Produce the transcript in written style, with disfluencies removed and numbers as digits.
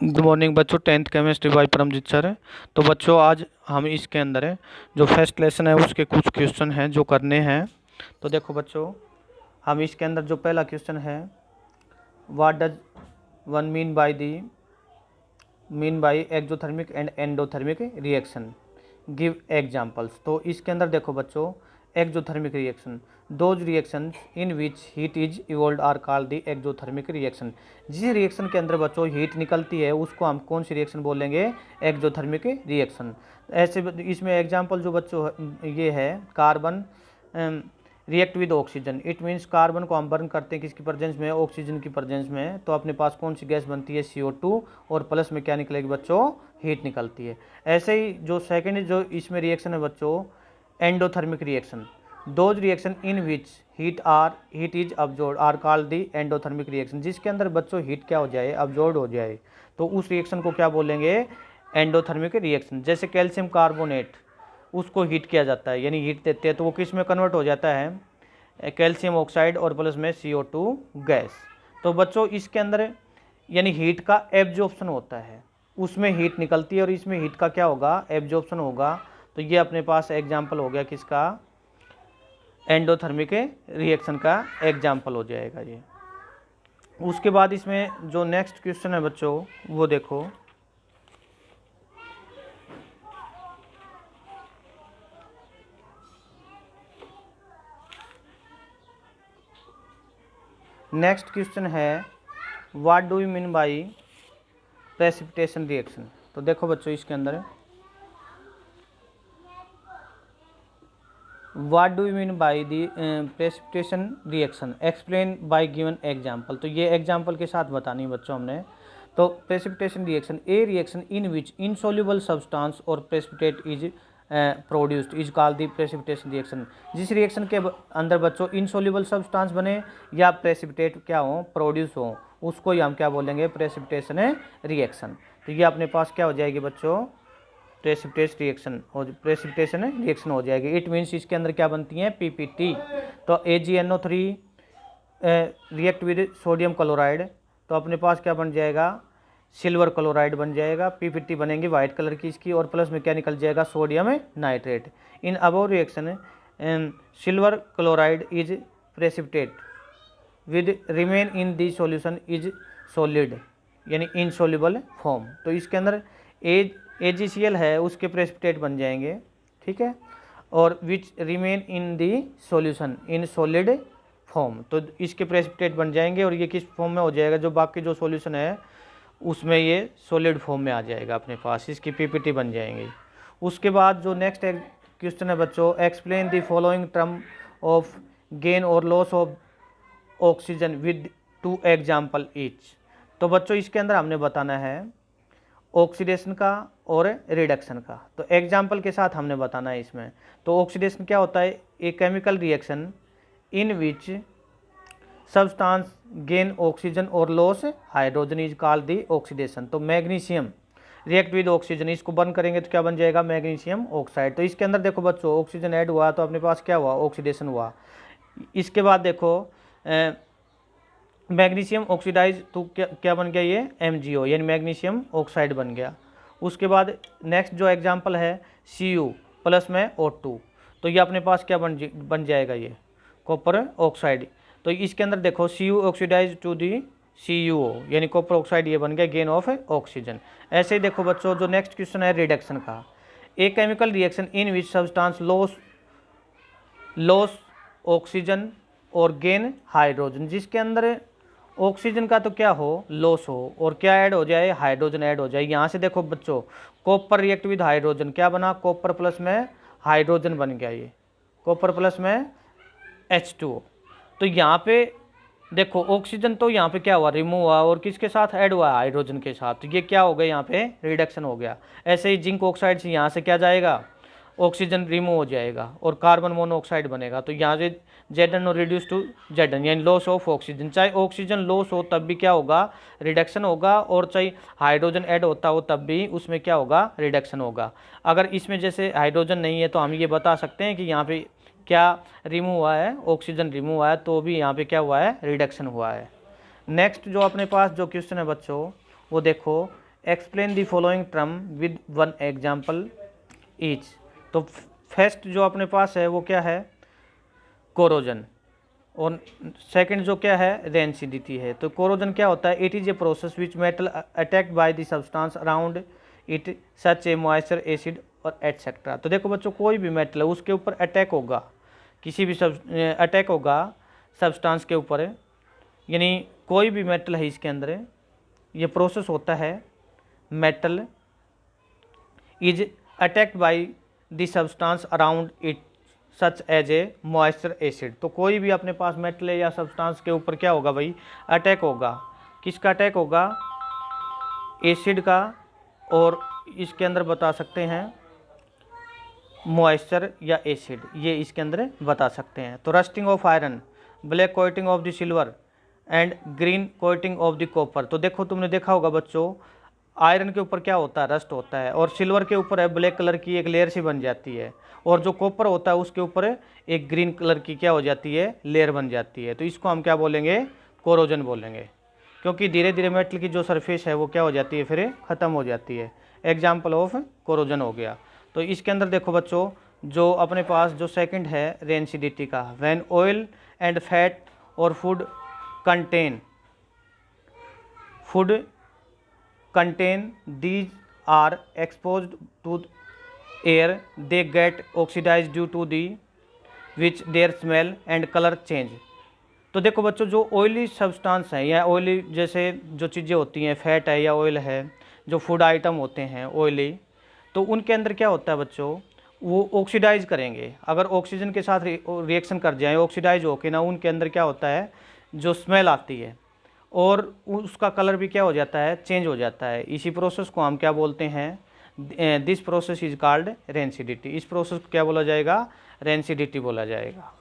Good morning बच्चों। 10th chemistry bye Paramjit sir है। तो बच्चों आज हम इसके अंदर है जो फर्स्ट लेसन है उसके कुछ क्वेश्चन हैं जो करने हैं। तो देखो बच्चों, हम इसके अंदर जो पहला क्वेश्चन है, what does one mean by exothermic and endothermic reaction, give examples. तो इसके अंदर देखो बच्चों, exothermic reaction, those reactions in which heat is evolved are called the exothermic reaction. जिस रिएक्शन के अंदर बच्चों हीट निकलती है उसको हम कौन सी रिएक्शन बोलेंगे? Exothermic reaction. ऐसे इसमें एग्जांपल जो बच्चों ये है, carbon react with oxygen, it means carbon को हम बर्न करते हैं किसकी प्रेजेंस में? ऑक्सीजन की प्रेजेंस में। तो अपने पास कौन सी गैस बनती है? CO2, और प्लस में क्या निकलेगी बच्चों? हीट निकलती है। ऐसे ही जो सेकेंड जो इसमें रिएक्शन है बच्चों, endothermic reaction, those reaction in which heat is absorb are called the endothermic reaction. जिसके अंदर बच्चों हीट क्या हो जाए? अब्जॉर्ब हो जाए, तो उस रिएक्शन को क्या बोलेंगे? Endothermic reaction. जैसे कैल्शियम कार्बोनेट, उसको हीट किया जाता है, यानी हीट देते हैं तो वो किस में कन्वर्ट हो जाता है? कैल्शियम ऑक्साइड और प्लस में CO2 गैस। तो बच्चों इसके अंदर यानी हीट का एब्जॉर्प्शन होता है, उसमें हीट निकलती है और इसमें हीट का क्या होगा? एब्जॉर्प्शन होगा। तो ये अपने पास एग्जाम्पल हो गया किसका? एंडोथर्मिक रिएक्शन का एग्जाम्पल हो जाएगा ये। उसके बाद इसमें जो नेक्स्ट क्वेश्चन है बच्चों वो देखो, नेक्स्ट क्वेश्चन है, what do you mean by precipitation reaction. तो देखो बच्चों इसके अंदर, what do you mean by the precipitation reaction, explain by given example. तो ये एग्जाम्पल के साथ बतानी है बच्चों हमने। तो precipitation reaction, a reaction in which insoluble substance और precipitate is produced is called the precipitation reaction. जिस रिएक्शन के अंदर बच्चों इनसॉल्युबल सब्सटेंस बने या प्रेसिपिटेट क्या हो? प्रोड्यूस हो, उसको ही हम क्या बोलेंगे? Precipitation reaction. तो ये अपने पास क्या हो जाएगी बच्चों? प्रेसिपिटेशन रिएक्शन, और प्रेसिपिटेशन रिएक्शन हो जाएगी। इट मीन्स इसके अंदर क्या बनती है? PPT। तो AgNO3 react with sodium chloride, तो अपने पास क्या बन जाएगा? सिल्वर क्लोराइड बन जाएगा। PPT बनेंगी वाइट कलर की इसकी, और प्लस में क्या निकल जाएगा? Sodium nitrate. In above reaction silver chloride is precipitate with remain in the solution is solid, यानी इनसॉल्युबल फॉर्म। तो इसके अंदर AgCl है, उसके प्रेसिपिटेट बन जाएंगे, ठीक है, और which remain in the solution in solid form. तो इसके प्रेसिपिटेट बन जाएंगे, और ये किस फॉर्म में हो जाएगा? जो बाकी जो सॉल्यूशन है उसमें ये सॉलिड फॉर्म में आ जाएगा अपने पास, इसकी PPT बन जाएंगे। उसके बाद जो नेक्स्ट क्वेश्चन है बच्चों, explain the following term of gain और loss of oxygen with 2 example each. तो बच्चों इसके अंदर हमने बताना है ऑक्सीडेशन का और रिडक्शन का। तो एग्जाम्पल के साथ हमने बताना है इसमें। तो ऑक्सीडेशन क्या होता है? A chemical reaction in which substance gain oxygen और loss hydrogen is called the oxidation. तो मैग्नीशियम रिएक्ट विद ऑक्सीजन, इसको बर्न करेंगे तो क्या बन जाएगा? Magnesium oxide. तो इसके अंदर देखो बच्चों ऑक्सीजन ऐड हुआ तो अपने पास क्या हुआ? ऑक्सीडेशन हुआ। इसके बाद देखो मैग्नीशियम ऑक्सीडाइज, तो क्या बन गया? ये MgO, यानी मैग्नीशियम ऑक्साइड बन गया। उसके बाद नेक्स्ट जो एग्जांपल है Cu प्लस में O2, तो ये अपने पास क्या बन जाएगा? ये कॉपर ऑक्साइड। तो इसके अंदर देखो Cu oxidise to the CuO, यानी कॉपर ऑक्साइड ये बन गया गेन ऑफ ऑक्सीजन। ऐसे ही देखो बच्चों जो नेक्स्ट क्वेश्चन है रिडक्शन का, ए chemical reaction in which substance loss oxygen और गेन हाइड्रोजन। जिसके अंदर ऑक्सीजन का तो क्या हो? लॉस हो, और क्या ऐड हो जाए? हाइड्रोजन ऐड हो जाए। यहाँ से देखो बच्चों कॉपर रिएक्ट विद हाइड्रोजन, क्या बना? कॉपर प्लस में हाइड्रोजन बन गया, ये कॉपर प्लस में H2O। तो यहाँ पे देखो ऑक्सीजन तो यहाँ पे क्या हुआ? रिमूव हुआ, और किसके साथ ऐड हुआ? हाइड्रोजन के साथ। तो ये क्या हो गया? यहाँ पे रिडक्शन हो गया। ऐसे ही जिंक ऑक्साइड से यहाँ से क्या जाएगा? ऑक्सीजन रिमूव हो जाएगा और कार्बन मोनोऑक्साइड बनेगा। तो यहाँ से Zn रिड्यूस टू Zn, यानी लॉस ऑफ ऑक्सीजन। चाहे ऑक्सीजन लॉस हो तब भी क्या होगा? रिडक्शन होगा, और चाहे हाइड्रोजन ऐड होता हो तब भी उसमें क्या होगा? रिडक्शन होगा। अगर इसमें जैसे हाइड्रोजन नहीं है तो हम ये बता सकते हैं कि यहाँ पे क्या रिमूव हुआ है? ऑक्सीजन रिमूव हुआ है, तो भी यहाँ पे क्या हुआ है? रिडक्शन हुआ है। नेक्स्ट जो अपने पास जो क्वेश्चन है बच्चों वो देखो, explain the following term with one example each. तो फर्स्ट जो अपने पास है वो क्या है, कोरोजन, और सेकंड जो क्या है, रेंसिडिटी है। तो कोरोजन क्या होता है, it is a process which metal attacked by the substance around it such A moisture, acid और एटसेट्रा। तो देखो बच्चों, कोई भी मेटल है उसके ऊपर अटैक होगा, किसी भी अटैक होगा सब्सटेंस के ऊपर, यानी कोई भी मेटल है इसके अंदर, ये प्रोसेस होता है metal is attacked by the substance around it such as a moisture, acid. तो कोई भी अपने पास मेटल या सब्सटेंस के ऊपर क्या होगा भाई, अटैक होगा। किसका अटैक होगा, एसिड का, और इसके अंदर बता सकते हैं मॉइस्चर या एसिड, ये इसके अंदर बता सकते हैं। तो rusting of iron, black coating of the silver and green coating of the copper. तो देखो, तुमने देखा होगा बच्चों, आयरन के ऊपर क्या होता है, रस्ट होता है, और सिल्वर के ऊपर है ब्लैक कलर की एक लेयर सी बन जाती है, और जो कॉपर होता है उसके ऊपर एक ग्रीन कलर की क्या हो जाती है, लेयर बन जाती है। तो इसको हम क्या बोलेंगे, कोरोजन बोलेंगे, क्योंकि धीरे धीरे मेटल की जो सरफेस है वो क्या हो जाती है, फिर ख़त्म हो जाती है। एग्जाम्पल ऑफ कोरोजन हो गया। तो इसके अंदर देखो बच्चों, जो अपने पास जो सेकंड है रेंसिडिटी का, व्हेन ऑयल एंड फैट और food contain these are exposed to air, they get oxidized due to the which their smell and color change। तो देखो बच्चों, जो ऑयली सब्सटेंस है या ऑयली जैसे जो चीज़ें होती हैं, फैट है या ऑयल है, जो फूड आइटम होते हैं ऑयली, तो उनके अंदर क्या होता है बच्चों, वो ऑक्सीडाइज करेंगे। अगर ऑक्सीजन के साथ रिएक्शन कर जाए, ऑक्सीडाइज होके ना, उनके अंदर क्या होता है, जो स्मेल आती है, और उसका कलर भी क्या हो जाता है, चेंज हो जाता है। इसी प्रोसेस को हम क्या बोलते हैं, this process is called rancidity. इस प्रोसेस को क्या बोला जाएगा, रेंसिडिटी बोला जाएगा।